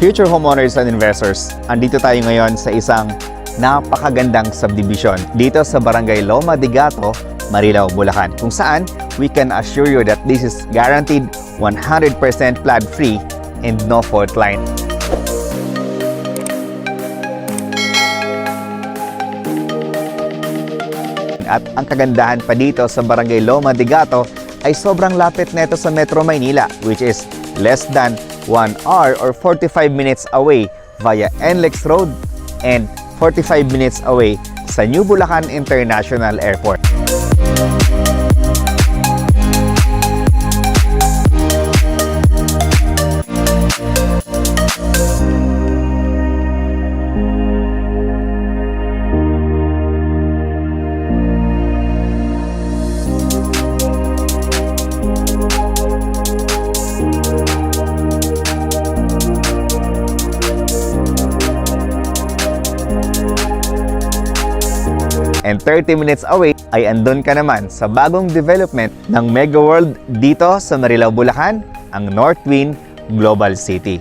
Future homeowners and investors, andito tayo ngayon sa isang napakagandang subdivision dito sa Barangay Loma de Gato, Marilao, Bulacan, kung saan we can assure you that this is guaranteed 100% flood-free and no fault line. At ang kagandahan pa dito sa Barangay Loma de Gato ay sobrang lapit neto sa Metro Maynila, which is less than 1 hour or 45 minutes away via NLEX Road and 45 minutes away sa New Bulacan International Airport. And 30 minutes away ay andun ka naman sa bagong development ng Mega World dito sa Marilao, Bulacan, ang Northwind Global City.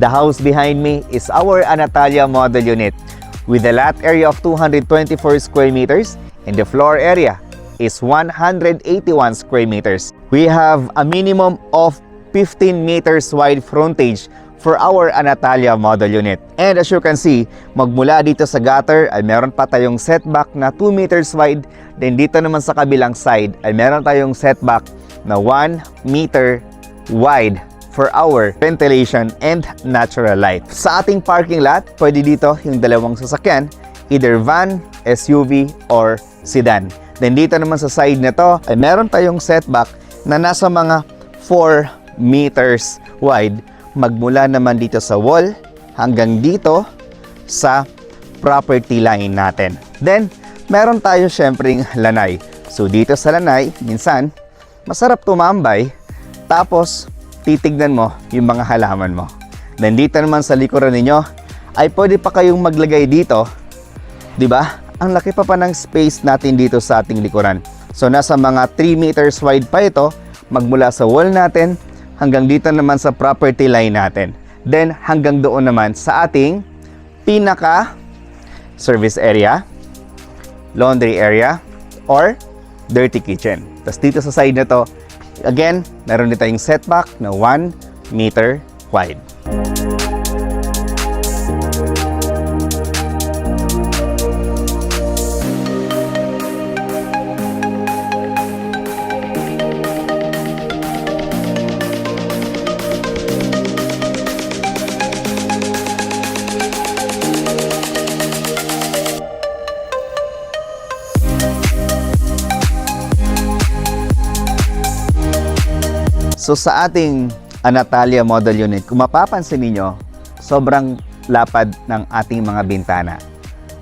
The house behind me is our Antalya model unit with a lot area of 224 square meters and the floor area is 181 square meters. We have a minimum of 15 meters wide frontage for our Antalya model unit. And as you can see, magmula dito sa gutter ay meron pa tayong setback na 2 meters wide. Then dito naman sa kabilang side ay meron tayong setback na 1 meter wide for our ventilation and natural light. Sa ating parking lot, pwede dito yung dalawang sasakyan, either van, SUV, or sedan. Then dito naman sa side na to, ay meron tayong setback na nasa mga 4 meters wide, magmula naman dito sa wall hanggang dito sa property line natin. Then, meron tayo syempreng lanay. So dito sa lanay, minsan, masarap tumambay, tapos titignan mo yung mga halaman mo. Then dito naman sa likuran ninyo ay pwede pa kayong maglagay dito, 'di ba? Ang laki pa ng space natin dito sa ating likuran. So nasa mga 3 meters wide pa ito, magmula sa wall natin hanggang dito naman sa property line natin. Then hanggang doon naman sa ating pinaka service area, laundry area, or dirty kitchen. Tapos dito sa side na to, again, meron din tayong setback na 1 meter wide. So sa ating Antalya model unit, kung mapapansin niyo, sobrang lapad ng ating mga bintana.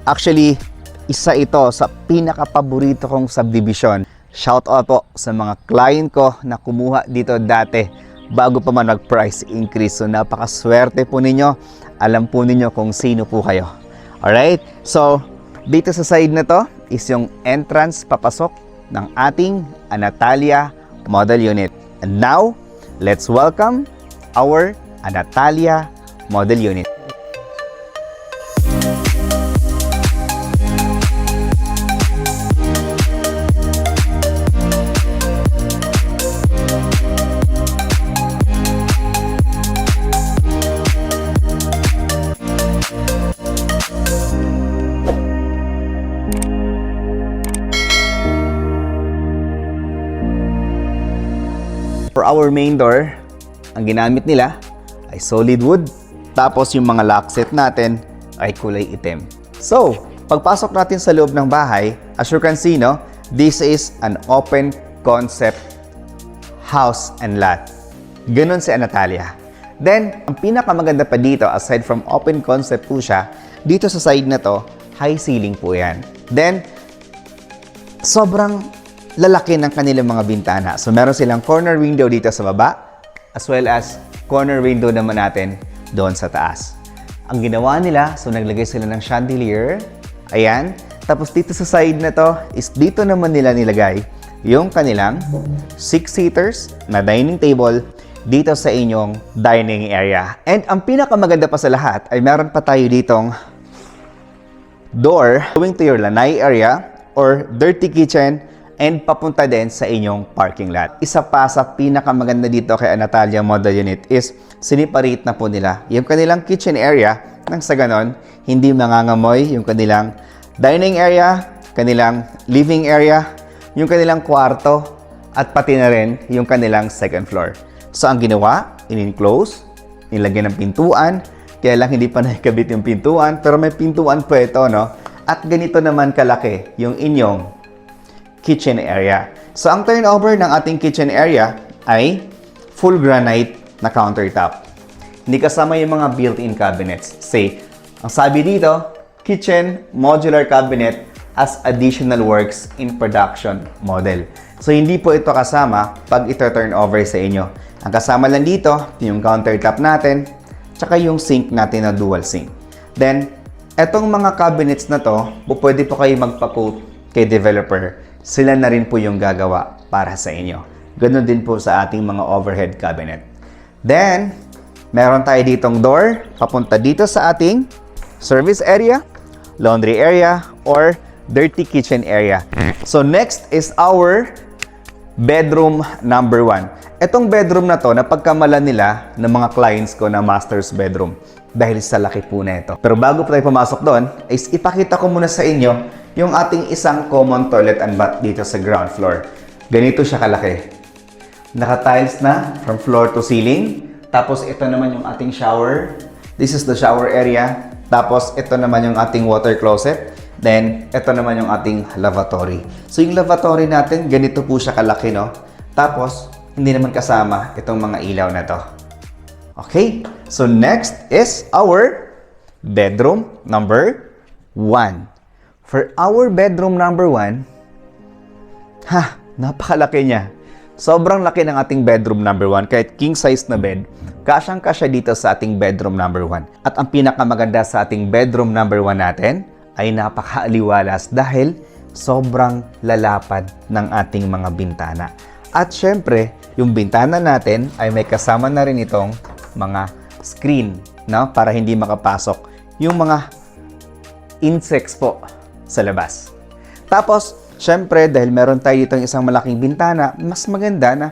Actually, isa ito sa pinaka-paborito kong subdivision. Shout out po sa mga client ko na kumuha dito dati bago pa man nag-price increase. So napakaswerte po ninyo. Alam po ninyo kung sino po kayo. Alright? So dito sa side na to is yung entrance papasok ng ating Antalya model unit. And now, let's welcome our Antalya model unit. For our main door, ang ginamit nila ay solid wood. Tapos yung mga lock set natin ay kulay itim. So, pagpasok natin sa loob ng bahay, as you can see, no, this is an open concept house and lot. Ganon si Antalya. Then, ang pinakamaganda pa dito, aside from open concept po siya, dito sa side na to, high ceiling po yan. Then, sobrang lalaki ng kanilang mga bintana. So, meron silang corner window dito sa baba as well as corner window naman natin doon sa taas. Ang ginawa nila, so naglagay sila ng chandelier. Ayan. Tapos dito sa side na to, is dito naman nila nilagay yung kanilang 6-seaters na dining table dito sa inyong dining area. And ang pinakamaganda pa sa lahat ay meron pa tayo ditong door going to your lanai area or dirty kitchen and papunta din sa inyong parking lot. Isa pa sa pinakamaganda dito kay Anatalia Model Unit is siniparate na po nila yung kanilang kitchen area nang sa ganon, hindi mangangamoy yung kanilang dining area, kanilang living area, yung kanilang kwarto, at pati na rin yung kanilang second floor. So ang ginawa, in-enclose, nilagyan ng pintuan, kaya lang hindi pa nakikabit yung pintuan, pero may pintuan po ito, no? At ganito naman kalaki yung inyong kitchen area. So ang turnover ng ating kitchen area ay full granite na countertop. Hindi kasama yung mga built-in cabinets. Say, ang sabi dito, kitchen modular cabinet as additional works in production model. So hindi po ito kasama pag ito turn over sa inyo. Ang kasama lang dito, yung countertop natin, tsaka yung sink natin na dual sink. Then, etong mga cabinets na to, pwede po kayo magpa-quote kay developer. Sila na rin po yung gagawa para sa inyo. Ganon din po sa ating mga overhead cabinet. Then, meron tayo ditong door papunta dito sa ating service area, laundry area, or dirty kitchen area. So next is our bedroom number 1. Etong bedroom na to, napagkamalan nila ng mga clients ko na master's bedroom dahil sa laki po na ito. Pero bago po tayo pumasok doon, is ipakita ko muna sa inyo yung ating isang common toilet and bath dito sa ground floor. Ganito siya kalaki. Naka-tiles na from floor to ceiling. Tapos ito naman yung ating shower. This is the shower area. Tapos, ito naman yung ating water closet. Then, ito naman yung ating lavatory. So, yung lavatory natin, ganito po siya kalaki, no? Tapos, hindi naman kasama itong mga ilaw na to. Okay? So, next is our bedroom number 1. For our bedroom number 1, napakalaki niya. Sobrang laki ng ating bedroom number 1. Kahit king size na bed, kasyang-kasya dito sa ating bedroom number 1. At ang pinakamaganda sa ating bedroom number 1 natin ay napakaaliwalas dahil sobrang lalapad ng ating mga bintana. At syempre, yung bintana natin ay may kasama na rin itong mga screen, no? Para hindi makapasok yung mga insects po sa labas. Tapos, syempre, dahil meron tayo ditong isang malaking bintana, mas maganda na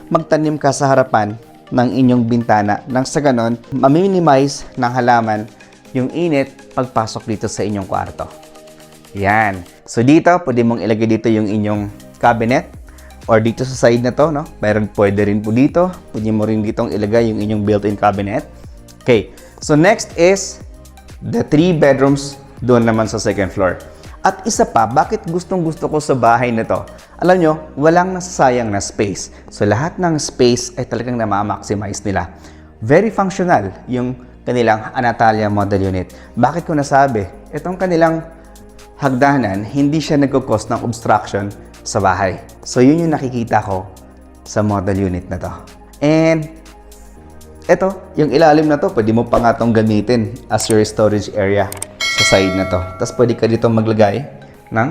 magtanim ka sa harapan ng inyong bintana nang sa ganon, ma-minimize ng halaman yung init pagpasok dito sa inyong kwarto. Yan. So dito, pwede mong ilagay dito yung inyong cabinet or dito sa side na to, no? Pwede rin po dito. Pwede mo rin ditong ilagay yung inyong built-in cabinet. Okay. So next is the 3 bedrooms doon naman sa second floor. At isa pa, bakit gustong-gusto ko sa bahay na to? Alam nyo, walang nasasayang na space. So lahat ng space ay talagang namamaximize nila. Very functional yung kanilang Anatalia Model Unit. Bakit ko nasabi? Itong kanilang hagdanan, hindi siya nagkukos ng obstruction sa bahay. So yun yung nakikita ko sa model unit na to. And ito, yung ilalim na to, pwede mo pa nga itong gamitin as your storage area sa side na to. Tapos pwede ka dito maglagay ng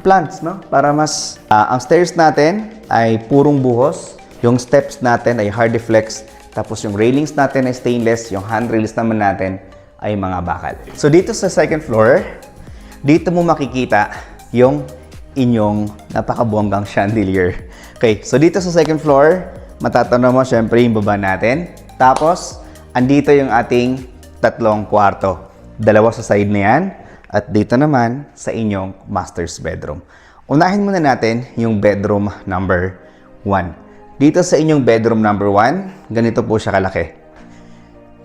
plants, no? Para mas, ang stairs natin ay purong buhos. Yung steps natin ay Hardiflex. Tapos yung railings natin ay stainless. Yung handrails naman natin ay mga bakal. So dito sa second floor, dito mo makikita yung inyong napakabuanggang chandelier. Okay, so dito sa second floor, matatanaw mo syempre yung baba natin. Tapos, andito yung ating 3 kwarto. 2 sa side na yan, at dito naman sa inyong master's bedroom. Unahin muna natin yung bedroom number 1. Dito sa inyong bedroom number 1, ganito po siya kalaki.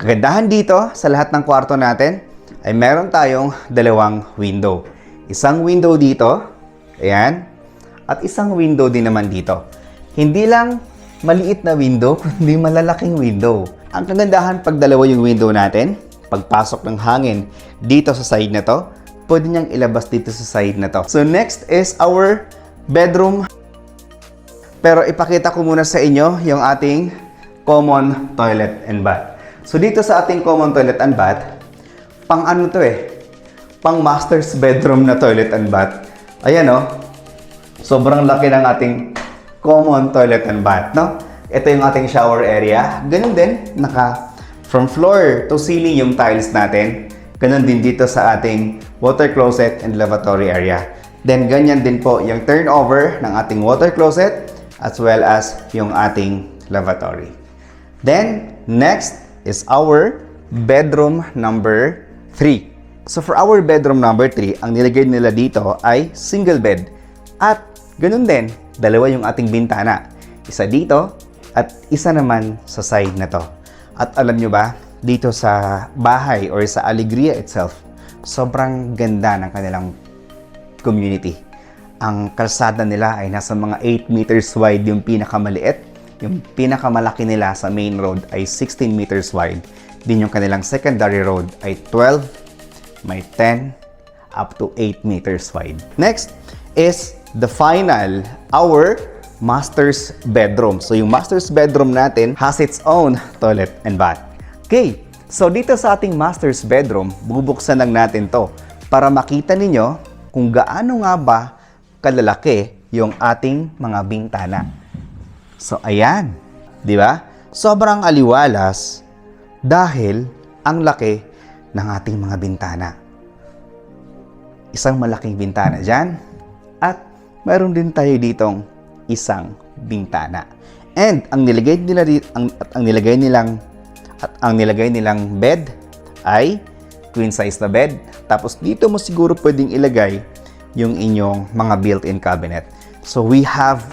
Kagandahan dito sa lahat ng kwarto natin ay meron tayong 2 window. Isang window dito, ayan, at isang window din naman dito. Hindi lang maliit na window, kundi malalaking window. Ang kagandahan pag 2 yung window natin, pagpasok ng hangin dito sa side na to, pwede niyang ilabas dito sa side na to. So next is our bedroom. Pero ipakita ko muna sa inyo yung ating common toilet and bath. So dito sa ating common toilet and bath, pang ano to pang master's bedroom na toilet and bath. Ayan sobrang laki ng ating common toilet and bath, no? Ito yung ating shower area. Ganun din, from floor to ceiling yung tiles natin. Ganun din dito sa ating water closet and lavatory area. Then, ganyan din po yung turnover ng ating water closet as well as yung ating lavatory. Then, next is our bedroom number 3. So, for our bedroom number 3, ang nilagay nila dito ay single bed. At, ganun din, dalawa yung ating bintana. Isa dito at isa naman sa side na to. At alam nyo ba, dito sa bahay or sa Alegria itself, sobrang ganda ng kanilang community. Ang kalsada nila ay nasa mga 8 meters wide yung pinakamaliit. Yung pinakamalaki nila sa main road ay 16 meters wide. Din yung kanilang secondary road ay 12, may 10, up to 8 meters wide. Next is the final, our master's bedroom. So yung master's bedroom natin has its own toilet and bath. Okay, so dito sa ating master's bedroom, bubuksan lang natin to para makita ninyo kung gaano nga ba kalalaki yung ating mga bintana. So ayan, di ba? Sobrang aliwalas dahil ang laki ng ating mga bintana. Isang malaking bintana dyan at mayroon din tayo ditong isang bintana. And ang nilagay nila ang nilagay nilang bed ay queen size na bed. Tapos dito mo siguro pwedeng ilagay yung inyong mga built-in cabinet. So we have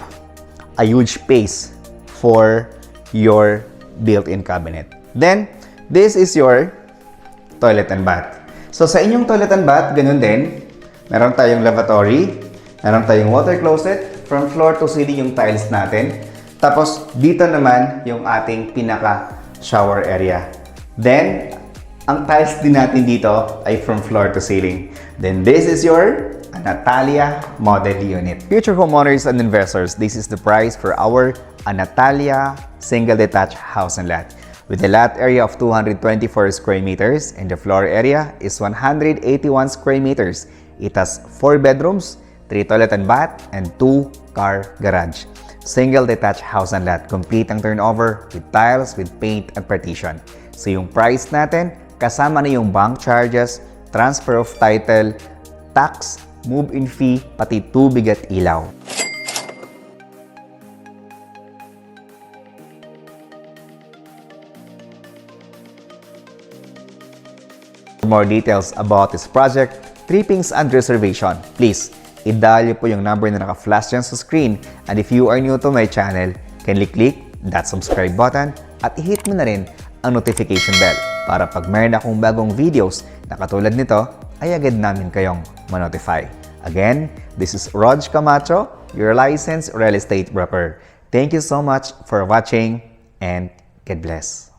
a huge space for your built-in cabinet. Then this is your toilet and bath. So sa inyong toilet and bath, ganun din. Meron tayong lavatory, meron tayong water closet, from floor to ceiling yung tiles natin. Tapos, dito naman yung ating pinaka-shower area. Then, ang tiles din natin dito ay from floor to ceiling. Then, this is your Anatalia model unit. Future homeowners and investors, this is the price for our Anatalia single detached house and lot. With a lot area of 224 square meters and the floor area is 181 square meters. It has 4 bedrooms, 3 toilet and bath, and 2 car garage. Single detached house and lot. Complete ang turnover with tiles, with paint, and partition. So yung price natin, kasama na yung bank charges, transfer of title, tax, move-in fee, pati tubig at ilaw. For more details about this project, trippings and reservation, please i-dial niyo po yung number na naka-flash dyan sa screen. And if you are new to my channel, kindly click that subscribe button at i-hit mo na rin ang notification bell para pag mayroon akong bagong videos na katulad nito, ay agad namin kayong ma-notify. Again, this is Rog Camacho, your licensed real estate broker. Thank you so much for watching and God bless.